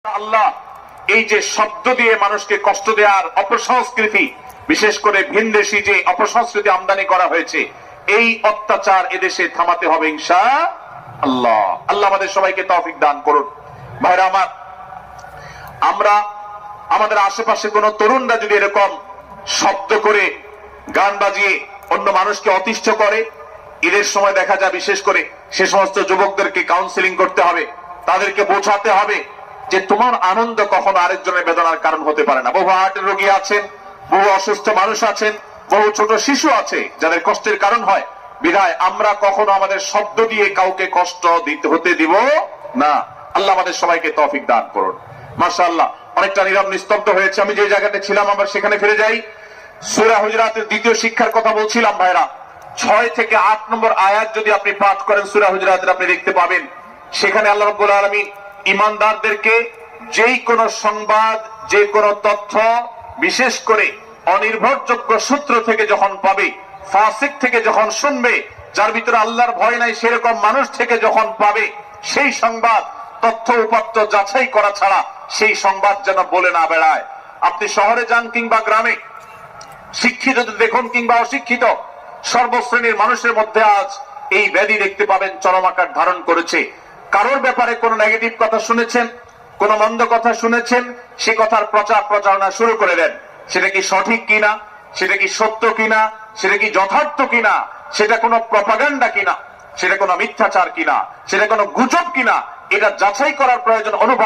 আল্লাহ এই যে শব্দ দিয়ে মানুষকে কষ্ট দেওয়ার অপসংস্কৃতি, বিশেষ করে ভিনদেশী যে অপসংস্কৃতি আমদানি করা হয়েছে, এই অত্যাচার এদেশে থামাতে হবে ইনশাআল্লাহ। আল্লাহ আমাদের সবাইকে তৌফিক দান করুন। ভাইরা আমার, আমরা আমাদের আশেপাশে কোন তরুণরা যদি এরকম শব্দ করে গান বাজিয়ে অন্য মানুষকে অতিষ্ঠ করে, ঈদের সময় দেখা যায় বিশেষ করে সে সমস্ত যুবকদেরকে কাউন্সিলিং করতে হবে, তাদেরকে বোঝাতে হবে যে তোমার আনন্দ কখনো আরেকজনের বেদনার কারণ হতে পারে না। বহু হার্টের রোগী আছেন, বহু অসুস্থ মানুষ আছেন, বহু ছোট শিশু আছে যাদের কষ্টের কারণ হয়। বিধায় আমরা কখনো আমাদের শব্দ দিয়ে কাউকে কষ্ট হতে দিব না। আল্লাহ আমাদের সবাইকে তৌফিক দান করুন। মাশাআল্লাহ, অনেকটা নীরব নিস্তব্ধ হয়েছে। আমি যে জায়গাতে ছিলাম আবার সেখানে ফিরে যাই। সূরা হুজুরাতের দ্বিতীয় শিক্ষার কথা বলছিলাম। ভাইরা, 6 থেকে 8 নম্বর আয়াত যদি আপনি পাঠ করেন সূরা হুজুরাতের, আপনি দেখতে পাবেন সেখানে আল্লাহ রাব্বুল আলামিন ঈমানদারদেরকে যেই কোন সংবাদ, যে কোন তথ্য, বিশেষ করে অনির্ভরযোগ্য সূত্র থেকে যখন পাবে, ফাসিক থেকে যখন শুনবে, যার ভিতরে আল্লাহর ভয় নাই সেরকম মানুষ থেকে যখন পাবে, সেই সংবাদ তথ্য উপাত্ত যাচাই করা ছাড়া সেই সংবাদ যেন বলে না বেড়ায়। আপনি শহরে যান কিংবা গ্রামে, শিক্ষিত দেখুন কিংবা অশিক্ষিত, সর্বশ্রেণীর মানুষের মধ্যে আজ এই ব্যাধি দেখতে পাবেন চরম আকার ধারণ করেছে। কারোর ব্যাপারে কোন নেগেটিভ কথা শুনেছেন, কোন মন্দ কথা শুনেছেন, সে কথার প্রচারণা শুরু করে দেন। সেটা কি সঠিক কিনা, সেটা কি সত্য কিনা, সেটা কি যথার্থ কিনা, সেটা কোনো প্রপাগান্ডা কিনা, সেটা কোনো মিথ্যাচার কিনা, সেটা কোনো গুজব কিনা, এটা যাচাই করার প্রয়োজন অনুভব